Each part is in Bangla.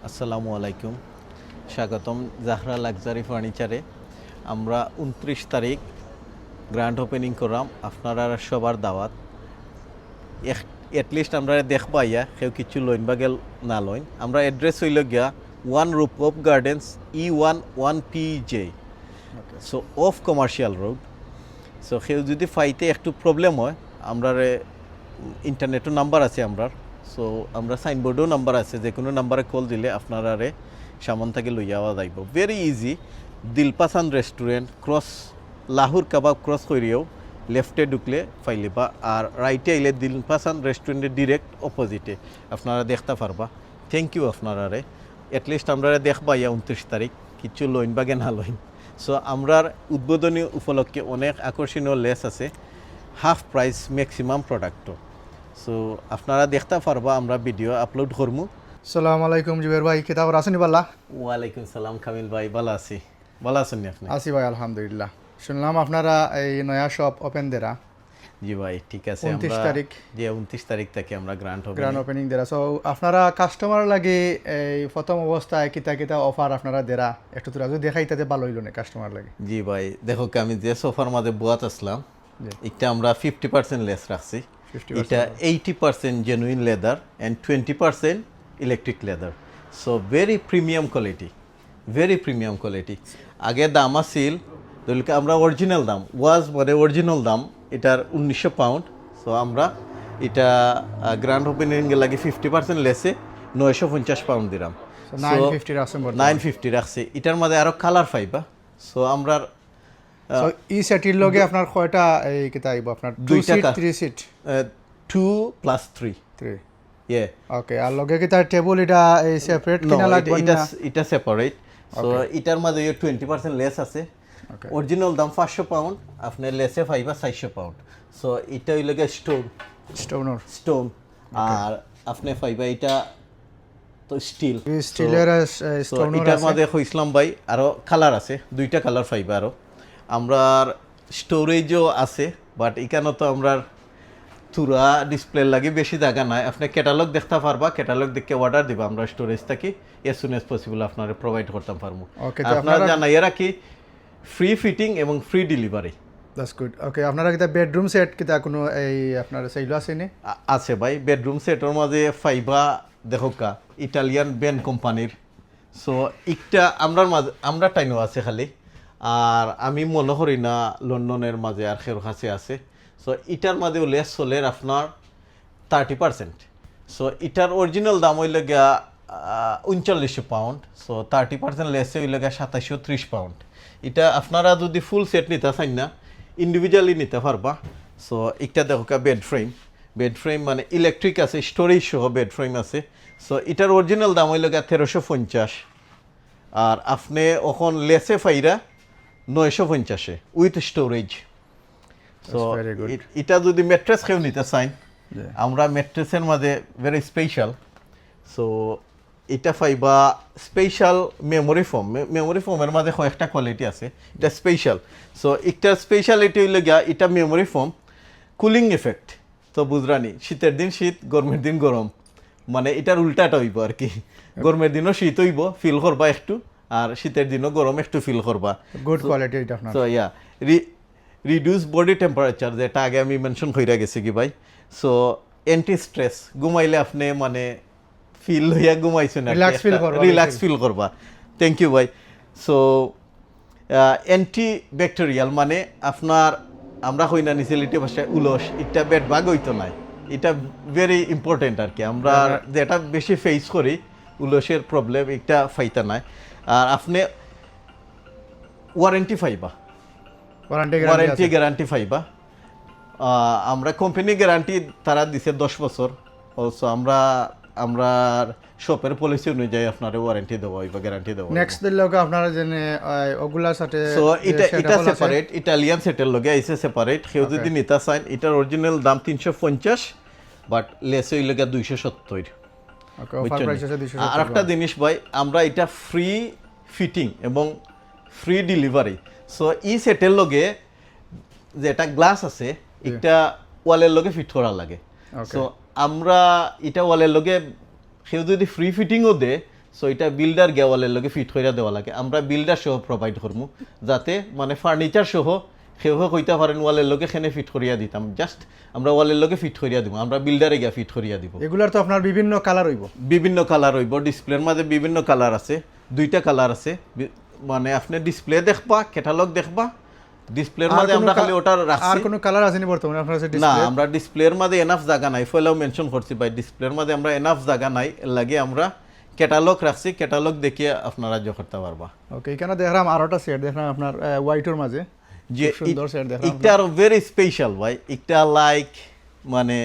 আসসালামু আলাইকুম, স্বাগতম জাহরা লাক্সারি ফার্নিচারে। আমরা 29 তারিখ গ্র্যান্ড ওপেনিং করলাম, আপনারা সবার দাওয়াত। এটলিস্ট আমরা দেখবাইয়া কেউ কিছু লইন বা গেল না লইন। আমরা অ্যাড্রেস হইল গিয়া 1 Rupak gardens E11PJ, so off Commercial Road. So কেউ যদি ফাইতে একটু প্রবলেম হয়, আমরা ইন্টারনেটও নাম্বার আছে আমরার। সো আমরা সাইনবোর্ডও নাম্বার আছে, যে কোনো নাম্বারে কল দিলে আপনারা সামান থেকে লই যাওয়া যাইব। Very easy. Dilpasand restaurant cross Lahore kebab cross করিয়েও লেফটে ঢুকলে ফাইলিবা, আর রাইটে আইলে দিলপাসান রেস্টুরেন্টের ডিরেক্ট অপোজিটে আপনারা দেখতে পারবা। থ্যাংক ইউ আপনারা এটলিস্ট আমরা দেখবা 29 তারিখ কিছু লইন বাগে না লইন। সো আমরার উদ্বোধনী উপলক্ষে অনেক আকর্ষণীয় লেস আছে, হাফ প্রাইস ম্যাক্সিমাম প্রোডাক্টও। সো আপনারা দেখতে পারবা, আমরা ভিডিও আপলোড করবো। সালাম আলাইকুম জুবের ভাই, কিতাব আসেনি পাল্লা? ওয়ালাইকুম সালাম কামিল ভাই, ভালো আছি। ভালো আছেন আপনি? আছি ভাই, আলহামদুলিল্লাহ। শুনলাম আপনারা এই নয়া শপ ওপেন দেরা জি ভাই, ঠিক আছে। 29 তারিখ। জি 29 তারিখ থেকে আমরা গ্র্যান্ড ওপেনিং দেরা। সো আপনারা কাস্টমার লাগে এই প্রথম অবস্থায় কিতা কিতা অফার আপনারা দেরা একটু তোরা যদি দেখাইতে ভালো হইল না কাস্টমার লাগে। জি ভাই, দেখো আমি যে সোফার মাঝে বোয়াত আসলাম, এটা আমরা 50% লেস রাখছি। 50% এটা 80% genuine leather and 20% electric leather. So very premium quality, very premium quality. আগে দাম আছিল দলকে আমরা অরিজিনাল দাম মানে অরিজিনাল দাম এটার 1900 পাউন্ড। সো আমরা এটা গ্র্যান্ড ওপেনিং লাগে 50% লেসে 950 পাউন্ড দিলাম। 950 রাখছেন বর্তমানে। 950 রাখছি। এটার মধ্যে আরো কালার পাইবা। সো আমরা সো ই সেটির লগে আপনার কয়টা এই কিতা আইব আপনার? 2 দুইটা সিট 3 সিট? 2 + 3। 3। ইয়ে ওকে, আর লগে কিতা টেবল এটা এই সেপারেট কিনা লাগবে না? এটা সেপারেট। সো এটার মধ্যে 20% লেস আছে। অরিজিনাল দাম 500 পাউন্ড, আপনার লেসে পাইবা 400 পাউন্ড। সো এটা হইল গিয়ে স্টোন, আর আপনি পাইবা এটা তো স্টিল। স্টিলের স্টোন এটার মধ্যে ইসলাম ভাই আরো কালার আছে, দুইটা কালার পাইবা। আরো আমরা স্টোরেজও আছে, বাট এখানে তো আমরা তুরা ডিসপ্লে লাগে বেশি জায়গা নাই। আপনি ক্যাটালগ দেখতে পারবা, ক্যাটালগ দেখে অর্ডার দিবা, আমরা স্টোরেজ থাকি এজ সুন এজ পসিবল আপনারা প্রোভাইড করতে পারবো। আপনারা জানাই রাখি ফ্রি ফিটিং এবং free delivery. That's good. Okay, আপনারা কিতা বেডরুম সেট কিতা কোনো এই আপনার সেইলো আছে নি? আছে ভাই, বেডরুম সেটের মাঝে ফাইবা দেখো কা ইটালিয়ান ব্যান্ড কোম্পানির। সো একটা আমরা টাইনও আছে খালি, আর আমি মনে করি না লন্ডনের মাঝে আর খের কাছে আছে। সো এটার মাঝে লেস চলের আপনার 30%। সো এটার অরিজিনাল দাম হইল গিয়া 3900 পাউন্ড। সো 30% লেসে হইল গিয়া 2730 পাউন্ড। এটা আপনারা যদি ফুল সেট নিতে চান না, ইন্ডিভিজুয়ালি নিতে পারবা। সো একটা দেখো বেড ফ্রেম মানে ইলেকট্রিক আছে, স্টোরেজ সহ বেড ফ্রেম আছে। সো এটার অরিজিনাল দাম হইল গিয়া 1350, আর আপনি ওখন লেসে ফাইরা 950 উইথ স্টোরেজ। সো এটা যদি ম্যাট্রেস কেউ নিতে চান, আমরা ম্যাট্রেসের মাঝে ভেরি স্পেশাল। সো এটা পাইবা স্পেশাল মেমোরি ফোমের মাঝে কয়েকটা কোয়ালিটি আছে, এটা স্পেশাল। সো একটা স্পেশালিটি হইলে গিয়া এটা মেমোরি ফোম কুলিং এফেক্ট। তো বুঝরানি, শীতের দিন শীত, গরমের দিন গরম, মানে এটার উল্টাটা হইব আর কি। গরমের দিনও শীত হইব, ফিল করবা একটু, আর শীতের দিনও গরম একটু ফিল করবা। গুড কোয়ালিটি এটা আপনার। সো রিডিউস বডি টেম্পারেচার, যেটা আগে আমি মেনশন কইরা গেছি কি ভাই। সো অ্যান্টি স্ট্রেস, ঘুমাইলে আপনি মানে ফিল হইয়া ঘুমাইছেন, রিল্যাক্স ফিল করবা। থ্যাংক ইউ ভাই। সো অ্যান্টি ব্যাকটেরিয়াল মানে আপনার আমরা হই না নিচেলিটি ভাষায় উলস, এটা বেড বাগ হইতো নাই। এটা ভেরি ইম্পর্টেন্ট আর কি। আমরা যেটা বেশি ফেস করি উলসের প্রবলেম, এটা ফাইতা নাই। আর আপনি ওয়ারেন্টি পাইবা, ওয়ারেন্টি গ্যারান্টি পাইবা। আমরা কোম্পানি গ্যারান্টি তারা দিছে 10 বছর। অলসো আমরা শপের পলিসি অনুযায়ী আপনার ওয়ারেন্টি দেবো বা গ্যারান্টি দেবো। নেক্সট দিন লগে আপনারা জেনে ওগুলার সাথে। সো এটা সেপারেট, ইটালিয়ান সেটের লগে আইছে সেপারেট। কেউ যদি নিতে চান, এটার অরিজিনাল দাম 350, বাট লেস হইল গিয়া 270। ওকে, অফার প্রাইস আছে 270। আর একটা জিনিস ভাই, আমরা এটা ফ্রি ফিটিং এবং ফ্রি ডেলিভারি। সো ই সেটের লগে যেটা গ্লাস আছে, এটা ওয়ালের লগে ফিট করা লাগে। সো আমরা এটা ওয়ালের লগে কেউ যদি ফ্রি ফিটিংও দে, সো এটা বিল্ডার গেওয়ালের লগে ফিট কইরা দেওয়া লাগে আমরা বিল্ডার সহ প্রোভাইড করমু যাতে মানে ফার্নিচার সহ কেউ কইতে পারেন ওয়ালের লগে খেনে ফিট করিয়া দিতাম জাস্ট আমরা ওয়ালের লগে ফিট করিয়া দিব আমরা বিল্ডারে গিয়া ফিট করিয়া দিব এগুলার তো আপনার বিভিন্ন কালার হইব বিভিন্ন কালার হইব ডিসপ্লের মাঝে বিভিন্ন কালার আছে দুইটা কালার আছে মানে আপনি ডিসপ্লে দেখবা ক্যাটালগ দেখবা ডিসপ্লের মাঝে আমরা খালি ওটা আর রাখছি কোনো কালার আছে নি বর্তমানে আপনার কাছে না ডিসপ্লে আমরা ডিসপ্লের মাঝে এনাফ জায়গা নাই ফলেও মেনশন করছি ভাই ডিসপ্লের মাঝে আমরা এনাফ জায়গা নাই এর লাগে আমরা ক্যাটালগ রাখছি ক্যাটালগ দেখিয়ে আপনারা জো করতে পারবা ওকে এখানে দেখলাম আরোটা সেট দেখলাম আপনার হোয়াইটের মাঝে যে খুব সুন্দর সেট দেখলাম এটা আরো ভেরি স্পেশাল ভাই এটা লাইক মানে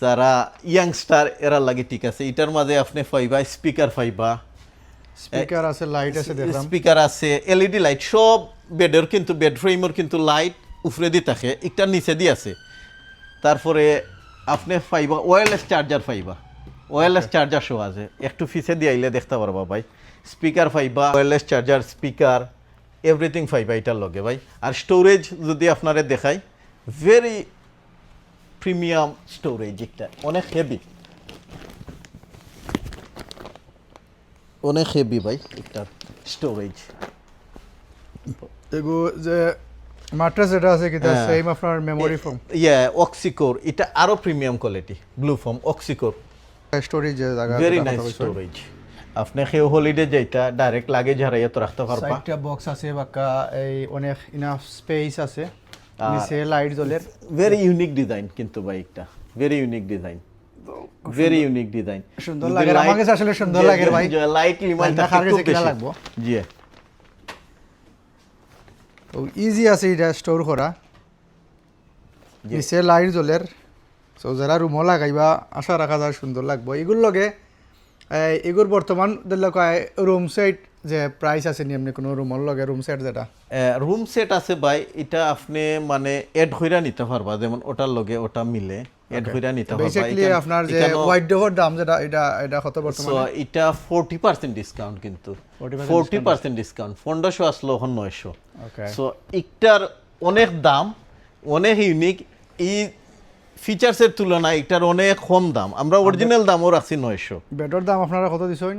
যারা ইয়াংস্টার এরা লাগে ঠিক আছে এটার মাঝে আপনি পাইবা স্পিকার পাইবা স্পিকার আছে লাইট আছে দেখলাম স্পিকার আছে এলইডি লাইট সব বেডের কিন্তু বেড ফ্রেমের কিন্তু লাইট উপরে দিয়ে থাকে একটা নিচে দিয়ে আছে তারপরে আপনি পাইবা ওয়্যারলেস চার্জার পাইবা ওয়্যারলেস চার্জার সহ আছে একটু ফিসে দিয়ে আইলে দেখতে পারবা ভাই স্পিকার পাইবা ওয়্যারলেস চার্জার স্পিকার এভরিথিং পাইবা এটার লগে ভাই আর স্টোরেজ যদি আপনারে দেখাই ভেরি প্রিমিয়াম স্টোরেজ একটা অনেক হেভি অনেক হেভি ভাই এটার স্টোরেজ এগো যে ম্যাট্রেস যেটা আছে কিটা হ্যাঁ। সেম আপনার মেমরি ফোম ইয়া অক্সিকোর এটা আরো প্রিমিয়াম কোয়ালিটি ব্লু ফোম অক্সিকোর স্টোরেজ যে জায়গা ভেরি নাইস স্টোরেজ আপনি কেউ হলিডে যাইতা ডাইরেক্ট লাগেজ হারাইয়া তো রাখতে পারবা সাইডটা বক্স আছে বাকা এই অনেক ইনাফ স্পেস আছে নিচে লাইট জ্বলের ভেরি ইউনিক ডিজাইন কিন্তু ভাই একটা very unique design very unique design সুন্দর লাগে আমার কাছে আসলে সুন্দর লাগে ভাই লাইট লিমাল দেখার থাকে খুব কাছে কিনা বেশি লাগবো জি তো ইজি আছে এটা স্টোর করা নিচে লাইট জ্বলের সো যারা রুমও লাগাইবা আশা রাখা যায় সুন্দর লাগবো এগুলোর লগে এগুর বর্তমান রুম সেট যে প্রাইস আছে নি এমনি কোনো রুমের লগে রুম সেট যেটা রুম সেট আছে ভাই এটা আপনি মানে এড হইরা নিতে পারবা যেমন ওটার লগে ওটা মিলে এড হইরা নিতে পারবা বেসিক্যালি আপনার যে হোয়াইট ডোর দাম যেটা এটা কত সো বর্তমানে এটা 40% ডিসকাউন্ট কিন্তু 40% ডিসকাউন্ট 1500 আসলো এখন 900 ওকে সো একটার অনেক দাম অনেক ইউনিক এই ফিচার্সের তুলনায় এটার অনেক কম দাম আমরা অরিজিনাল দামও রাখছি 900 বেডর দাম আপনারা কত দিছেন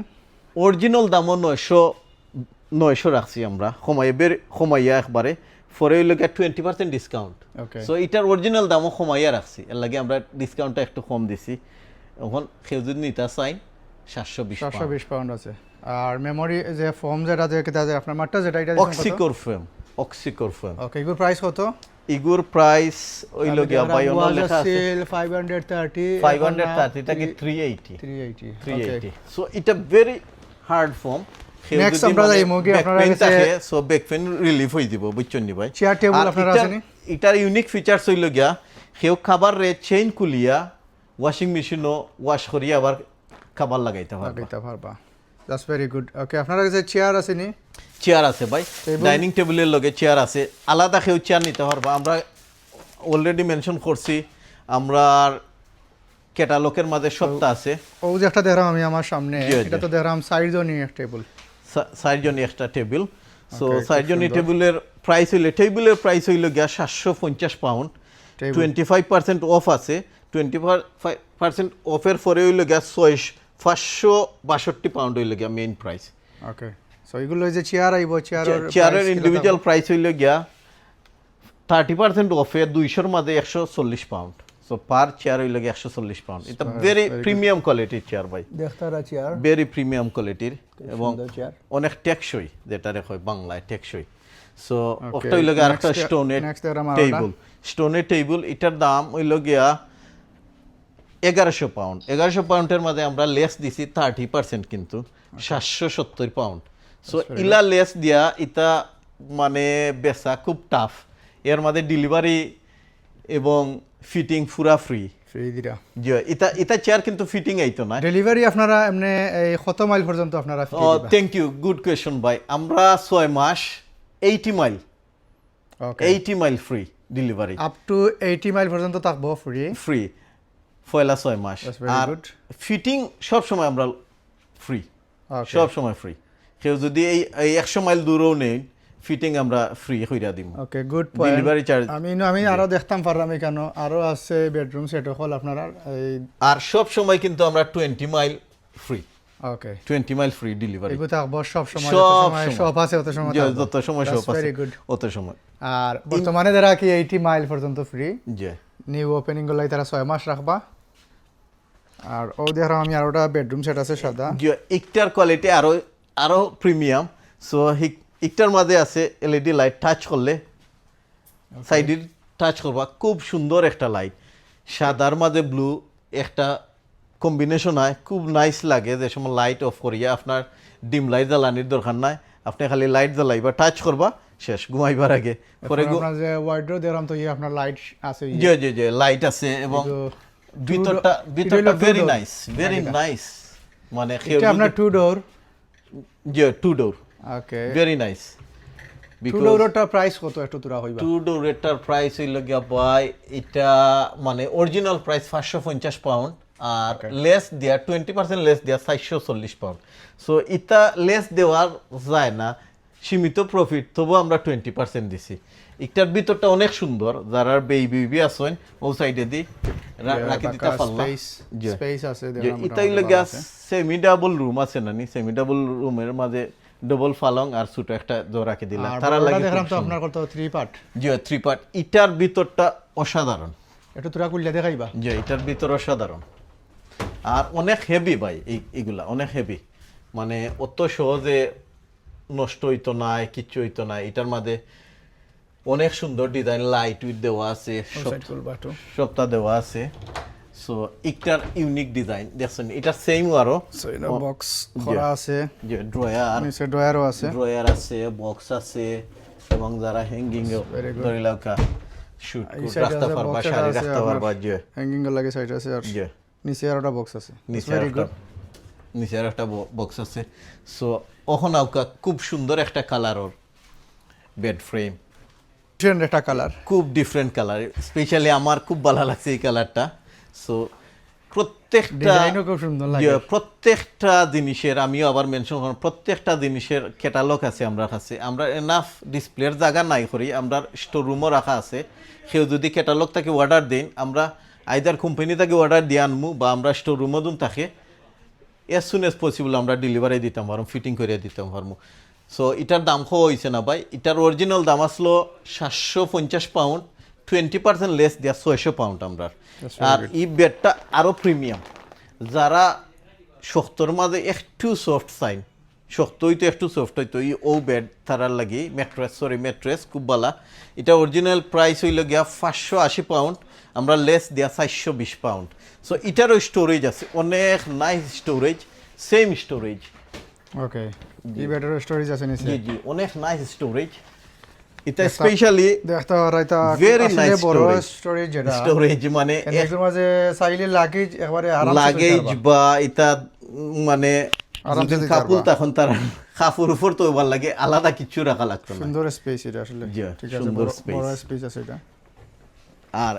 অরিজিনাল দামও 900 রাখছি আমরা কমাইয়া একবারে পরে হইল 20% ডিসকাউন্ট ওকে সো এটার অরিজিনাল দামও কমাইয়া রাখছি এর লাগে আমরা ডিসকাউন্টটা একটু কম দিছি এখন কেউ যদি নিতে চাই 720 pound। 720 পাউন্ড আছে আর মেমরি যে ফর্ম যেটা যে কিটা যে আপনার মাঠটা যেটা এটা অক্সিকোর ফ্রেম ওকে এগুর প্রাইস কত ইগুর প্রাইস হইল গিয়া বাই অন্য লেখা আছে 530 530 টাকে 380 380 380 সো এটা ভেরি হার্ড ফর্ম Next আমরা যাইমু কি আপনারা কাছে সো ব্যাক পেইন রিলিফ হই দিব বুঝছেন নি ভাই চেয়ার টেবিল আপনারা আছে নি এটার ইউনিক ফিচারস হইল গিয়া কেউ খাবার রে চেইন কুলিয়া ওয়াশিং মেশিনও ওয়াশ করিয়া আবার খাবার লাগাইতে পারবা লাগাইতে পারবা দ্যাটস ভেরি গুড ওকে আপনারা কাছে চেয়ার আছে নি চেয়ার আছে ভাই ডাইনিং টেবিলের লগে চেয়ার আছে আলাদা কেউ চেয়ার নিতে পারবা আমরা অলরেডি মেনশন করছি আমরা ক্যাটালগের মাঝে সবটা আছে ও যে একটা দেখলাম আমি আমার সামনে জি, জি। এটা তো দেখলাম সাইড জনি একটা টেবিল সাইডজনই একটা টেবিল সো Okay, খুব সাইডজনই সুন্দর। টেবিলের প্রাইস হইল গিয়া 750 পাউন্ড Table। 25% অফ আছে 25% অফের পরে হইল গিয়া 562 পাউন্ড হইল গিয়া মেইন প্রাইস ওকে সো এগুলো যে চেয়ার আইবো চেয়ারের ইন্ডিভিজুয়াল প্রাইস হইল গিয়া 30% অফে 200 এর মাঝে 140 পাউন্ড সো পার চেয়ার হইল গিয়া 140 পাউন্ড এটা ভেরি প্রিমিয়াম কোয়ালিটির চেয়ার ভাই দেখতারা চেয়ার ভেরি প্রিমিয়াম কোয়ালিটির এবং সুন্দর চেয়ার অনেক টেকসই যেটারে হয় বাংলায় টেকসই সো Okay, ওটা হইল গিয়া আরেকটা next- স্টোনের next দেখলাম আরেকটা। টেবিল স্টোনের টেবিল এটার দাম হইল গিয়া 1100 পাউন্ড 1100 পাউন্ডের মধ্যে আমরা লেস দিছি 30% কিন্তু 770 পাউন্ড সো ইলা লেস দিয়া ইটা মানে বেচা খুব টাফ এর মধ্যে ডেলিভারি এবং ফিটিং পুরা ফ্রি ফ্রি দিরা জি এটা চেয়ার কিন্তু ফিটিং আইতো না ডেলিভারি আপনারা এমনি এই কত মাইল পর্যন্ত আপনারা ফ্রি দিবা থ্যাংক ইউ গুড কোয়েশ্চন ভাই আমরা 6 মাস 80 mile okay 80 mile free delivery up to 80 mile পর্যন্ত থাকবো ফ্রি ফ্রি পয়লা 6 মাস That's very আর good. ফিটিং সব সময় আমরা ফ্রি ওকে সব সময় ফ্রি কেউ যদি এই 100 মাইল দূরেও নেই ফিটিং আমরা ফ্রি কইরা দিব okay good point delivery charge আমি আরো দেখতাম পারলাম এখানে আরো আছে বেডরুম সেট হল আপনারা এই আর সব সময় কিন্তু আমরা 20 mile free okay 20 mile free delivery এগুলো থাকবো সব সময় সব যত সময় সময়। শপ আছে অত সময় থাকবো। যত সময় That's শপ আছে very good. অত সময় আর বর্তমানে যারা কি 80 মাইল পর্যন্ত ফ্রি জি নিউ ওপেনিং গুলাই তারা 6 মাস রাখবা। আর ও দেখলাম আমি আরোটা বেডরুম সেট আছে সাদা জি একটার কোয়ালিটি আরো প্রিমিয়াম সো একটার মাঝে আছে এলইডি লাইট টাচ করলে সাইডে টাচ করবা খুব সুন্দর একটা লাইট সাদার মাঝে ব্লু একটা কম্বিনেশন হয় খুব নাইস লাগে যে সময় লাইট অফ করিয়া আপনার ডিম লাইট জ্বালানির দরকার নাই আপনি খালি লাইট জ্বালাইবা টাচ করবা শেষ ঘুমাইবার আগে পরে আপনার যে ওয়ার্ডরোব দেখলাম তো আপনার লাইট আছে জি জি জি লাইট আছে এবং ভিতরটা ভেরি নাইস ভেরি নাইস মানে এটা আপনার 2 ডোর জি 2 ডোর ওকে ভেরি নাইস 2 ডোরটা প্রাইস কত একটু তোরা হইবা 2 ডোরেটার প্রাইস হইল গিয়া ভাই এটা মানে অরিজিনাল প্রাইস 550 পাউন্ড আর লেস দিয়া 20% লেস দিয়া 440 পাউন্ড সো ইটা লেস দেওয়ার যায় না সীমিত প্রফিট তবু আমরা 20% দিছি একটার ভিতরটা অনেক সুন্দর যারা বেবি আছেন ও সাইডে দি রাখি দিতে পারলাম স্পেস আছে যে দেখলাম এটা হইল গিয়া সেমি ডাবল রুম আছে নানি সেমি ডাবল রুমের মাঝে ডবল ফালং আর ছোট একটা জোড়া রাখি দিলাম আর তারা বড়টা লাগে দেখলাম তো আপনার কত 3 পার্ট জি 3 পার্ট ইটার ভিতরটা অসাধারণ একটু তোরা কুলিয়া দেখাইবা যে এটার ভিতর অসাধারণ আর অনেক হেভি ভাই এইগুলা অনেক হেভি মানে অত সহজে নষ্ট হইতো না কিচ্ছু হইতো না এটার মাঝে অনেক সুন্দর ডিজাইন লাইট উইথ দেওয়া আছে সাইড খুলবা একটু সবটা দেওয়া আছে সো একটার ইউনিক ডিজাইন দেখছেন এটা সেম আরো সো এটা বক্স করা আছে যে ড্রয়ার নিচে ড্রয়ারও আছে ড্রয়ার আছে বক্স আছে এবং যারা হ্যাঙ্গিং ধরিলাকা শুট রাখতে পারবা শাড়ি রাখতে পারবা যে হ্যাঙ্গিং এর লাগে সাইড আছে আর যে নিচে আরোটা বক্স আছে নিচে আর একটা বক্স আছে সো ওখানে খুব সুন্দর একটা কালার বেড ফ্রেম ডিফারেন্ট একটা কালার খুব ডিফারেন্ট কালার স্পেশালি আমার খুব ভালো লাগছে এই কালারটা সো প্রত্যেকটা ডিজাইনও খুব সুন্দর লাগে প্রত্যেকটা জিনিসের আমিও আবার মেনশন করব প্রত্যেকটা জিনিসের ক্যাটালগ আছে আমরা কাছে আমরা এনাফ ডিসপ্লের জায়গা নাই করি আমরা স্টোর রুমও রাখা আছে কেউ যদি ক্যাটালগ থেকে অর্ডার দেন আমরা আইদার কোম্পানি থেকে অর্ডার দিয়ে আনমু বা আমরা স্টোর রুমও দিন থাকে এজ সুন এজ পসিবল আমরা ডেলিভারি দিতাম পারবো ফিটিং করে দিতাম পারবো সো এটার দাম খাওয়া হয়েছে না ভাই এটার অরিজিনাল দাম আসলো 750 পাউন্ড 20% লেস দেওয়া 600 পাউন্ড আমরা আর এই বেডটা আরও প্রিমিয়াম যারা শক্তর মাঝে একটু সফট সাইন শক্ত হইতো একটু সফট হইতো এই ও বেড তারার লাগি ম্যাট্রেস খুব ভালো এটা অরিজিনাল প্রাইস হইল গিয়া 580 পাউন্ড আমরা লেস দেওয়া 420 পাউন্ড সো এটারও স্টোরেজ আছে অনেক নাইস স্টোরেজ সেম স্টোরেজ ওকে এই বেটার স্টোরেজ আছে নিচে জি জি অনেক নাইস স্টোরেজ এটা স্পেশালি দেখতে পারা এটা ভেরি নাইস বড় স্টোরেজ যেটা স্টোরেজ মানে এর মাঝে চাইলে লাগেজ একবারে আরামসে লাগেজ বা এটা মানে আরামসে যদি দিতে কাপড় পারবা। তখন তার কাপড় উপর তো ভালো লাগে আলাদা কিছু রাখা লাগতো না সুন্দর স্পেস এটা আসলে জি, ঠিক আছে সুন্দর বড় space। স্পেস আছে এটা আর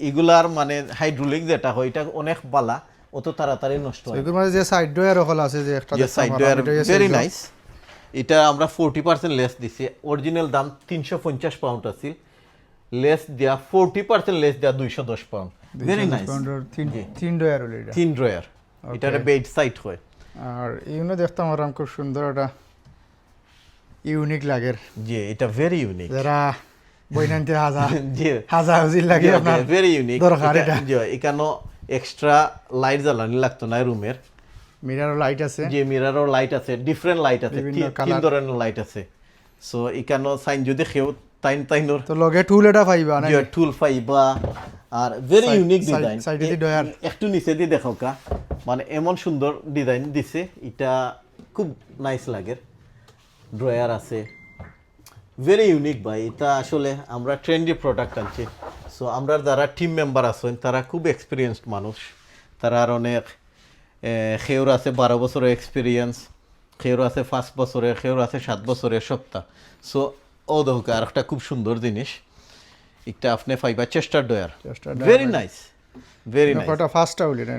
এগুলার মানে হাইড্রোলিক যেটা হয় এটা অনেক বালা অত তাড়াতাড়ি নষ্ট হয় এর মাঝে যে সাইড ডোয়ার হল আছে যে একটা যে দেখতে সাইড পারা, ডোয়ার এটা হচ্ছে ভেরি এগুলো। নাইস এটা আমরা 40% লেস দিছি অরিজিনাল দাম 350 পাউন্ড আছিল লেস দেয়া 40% লেস দেয়া 210 পাউন্ড ভেরি নাইস পাউন্ডার তিন ডোয়ার হল এটা তিন ড্রয়ার এটার বেড সাইড হয় আর ইউনো দেখতে আমার খুব সুন্দর এটা ইউনিক লাগে জি এটা ভেরি ইউনিক যারা বইনান্তে জি হাজার লাগে আপনার ভেরি ইউনিক দরকার এটা জি এখানে এক্সট্রা লাইট জ্বালানি লাগতো না রুমের মিরার লাইট আছে যে মিররও লাইট আছে ডিফারেন্ট লাইট আছে বিভিন্ন তিন colour। ধরনের লাইট আছে সো এখানে সাইন যদি কেউ তাইনোর তো লগে টুল এটা পাইবা না যে টুল পাইবা are very Side- unique side- design side A the drawer. একটু নিচে দিয়ে দেখো কা মানে এমন সুন্দর ডিজাইন দিছে এটা খুব নাইস লাগে ড্রয়ার আছে ভেরি ইউনিক ভাই এটা আসলে আমরা ট্রেন্ডি প্রোডাক্ট আনছি সো আমরা যারা টিম মেম্বার আছেন তারা খুব এক্সপিরিয়েন্সড মানুষ তারা আর অনেক খেউর আছে 12 বছরের এক্সপিরিয়েন্স খেউর আছে 5 বছরের খেউর আছে 7 বছরের সপ্তাহ সো ও দেখো আর একটা খুব সুন্দর জিনিস একটা আপনি পাইবা chester drawer Chester dryer very nice very nice কয়টা ফার্স্টটা হলি না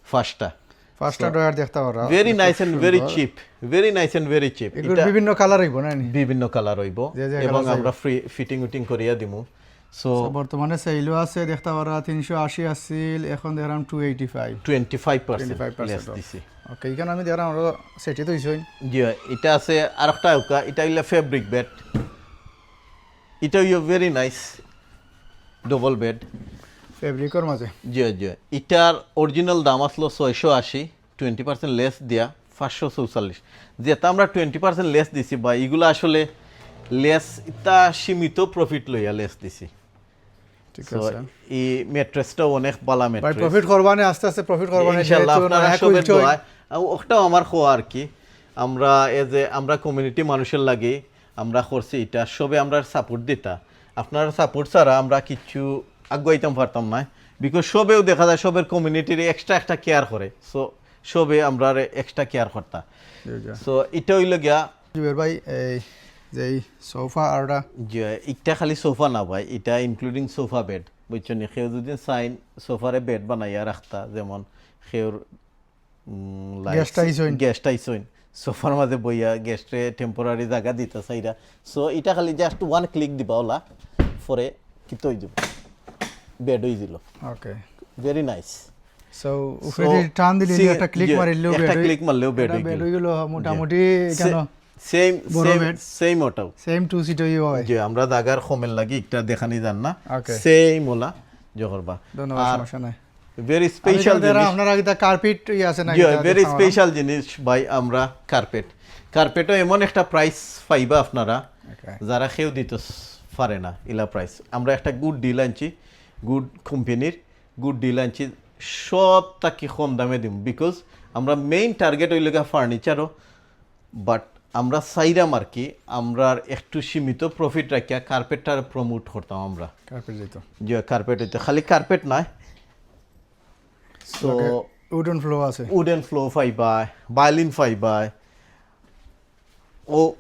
ফার্স্টটা ডয়ার দেখতে পারা very nice and very cheap very nice and very cheap এগুলো বিভিন্ন কালার হইব না নি? বিভিন্ন কালার হইব যে যে এবং colour আমরা ফ্রি ফিটিং উটিং করিয়া দিমু সো বর্তমানে সেলও আছে দেখতে পারা 380 আছিল, এখন দেখলাম 285 25% 25% লেস off। দিছি। ওকে, এখানে আমি দেখলাম আমরা সেটি তো হইছই। জি এটা আছে আরেকটা ওকা, এটা হইলে ফেব্রিক বেড, এটা you very nice double bed. ফেব্রিকের মাঝে জি জি এটার অরিজিনাল দাম আসলো 680, 20% লেস দিয়া 544, যেটা আমরা 20% লেস দিছি বা এগুলো আসলে লেস এটা সীমিত প্রফিট লইয়া লেস দিছি। ঠিক So, আছে এই ম্যাট্রেসটাও অনেক বালা ভাই, ম্যাট্রেস প্রফিট করবানে আস্তে আস্তে প্রফিট করবানে, ইনশাআল্লাহ যেহেতু আপনারা এক সবের হইছই। দোয়া ওটাও আমার খোয়া আর কি। আমরা আমরা কমিউনিটি মানুষের লাগে আমরা করছি এটা, সবে আমরা সাপোর্ট দিতা, আপনার সাপোর্ট ছাড়া আমরা কিছু আগাইতাম পারতাম না, বিকজ সবেও দেখা যায় সবের কমিউনিটির এক্সট্রা একটা কেয়ার করে, সো সবে আমরা এক্সট্রা কেয়ার করতা। জি, জি। সো এটা হইল গিয়া জুবের ভাই, এই যে সোফা আরটা যে এটা খালি সোফা না ভাই, এটা ইনক্লুডিং সোফা বেড, বুঝছেন? সেও যদি সাইন সোফারে বেড বানাইয়া রাখতা, যেমন সেওর গেস্ট আইসইন সোফার মাঝে বইয়া গেস্টে টেম্পোরারি জায়গা দিতে চাইরা, সো এটা খালি জাস্ট ওয়ান ক্লিক দিবা ওলা, পরে কিতো হয়ে যাব, বেড হয়ে দিল। ওকে, ভেরি নাইস। সো উপরে টান দিলে একটা ক্লিক মারিলেও একটা ক্লিক মারলেও বেড হয়ে বেড গেল। হয়ে গেল মোটামুটি। কেন সেম বড় bed? সেম ওটাও সেম 2 সিট হইও হয়। যে আমরা দাগার খমেল লাগি একটা দেখানি যান না, Okay. Same OLA জহরবা। ধন্যবাদ, আর সমস্যা নাই। ভেরি স্পেশাল জিনিস, আপনার আগে কার্পেট আছে না? ভেরি স্পেশাল জিনিস ভাই, আমরা কার্পেটও এমন একটা প্রাইস পাইবা আপনারা যারা কেউ দিতে পারে না ইলা প্রাইস। আমরা একটা গুড ডিল আনছি, গুড কোম্পানির গুড ডিল আনছি, সব তাকে কম দামে দিম, বিকজ আমরা মেইন টার্গেট হইল ফার্নিচারও, বাট আমরা চাইরাম আর কি আমরা একটু সীমিত প্রফিট রাখিয়া কার্পেটটার প্রমোট করতাম আমরা। কার্পেট যেত, যে কার্পেট হইতে খালি কার্পেট নয়, সো উডেন ফ্লো আছে, উডেন ফ্লো ফাইবা, বায়োলিন ফাইবা,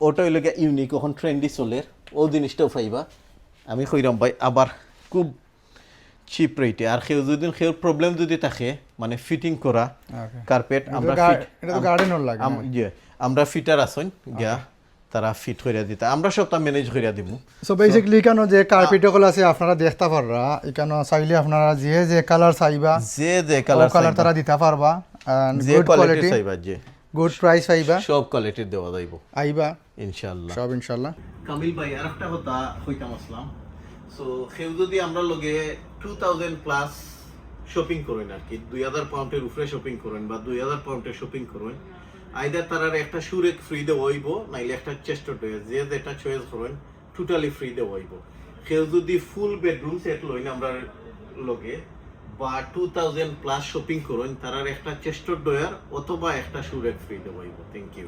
ওটা হইল গিয়া ইউনিক, এখন ট্রেন্ডি চলের ও জিনিসটাও ফাইবা। আমি কইরাম ভাই আবার খুব চিপ রেটে, আর সেও যদি সেও প্রবলেম যদি থাকে মানে ফিটিং করা ওকে। কার্পেট আমরা এটা তো গার্ডেনর লাগে না? আমরা ফিটার আসুন গিয়া তারা ফিট করিয়া দিতে, আমরা সবটা ম্যানেজ করিয়া দিব। সো বেসিক্যালি কেন যে কার্পেট গুলো আছে আপনারা দেখতে পাররা, এখানে চাইলে আপনারা যে কালার চাইবা যে কালার কালার তারা দিতে পারবা, যে গুড কোয়ালিটি কোয়ালিটি, চাইবা, যে গুড প্রাইস পাইবা, সব কোয়ালিটির দেওয়া যাইব আইবা ইনশাআল্লাহ। সব ইনশাআল্লাহ। কামিল ভাই আর একটা কথা কইতাম আসলাম, সো সেও যদি আমরা লগে 2000 প্লাস শপিং করেন আর কি, 2000 পাউন্ডের উপরে শপিং করেন বা 2000 পাউন্ডের শপিং করেন, আইদার তারার একটা সুরেক ফ্রি দেওয়া হইব, নাইলে একটা চেস্ট ড্রয়ার যে যেটা চয়েস করেন টোটালি ফ্রি দেওয়া হইব। কেউ যদি ফুল বেডরুম সেট লইন আমরা লগে বা 2000 প্লাস শপিং করেন, তারার একটা চেস্ট ড্রয়ার অথবা একটা সুরেক ফ্রি দেওয়া হইব। Thank you.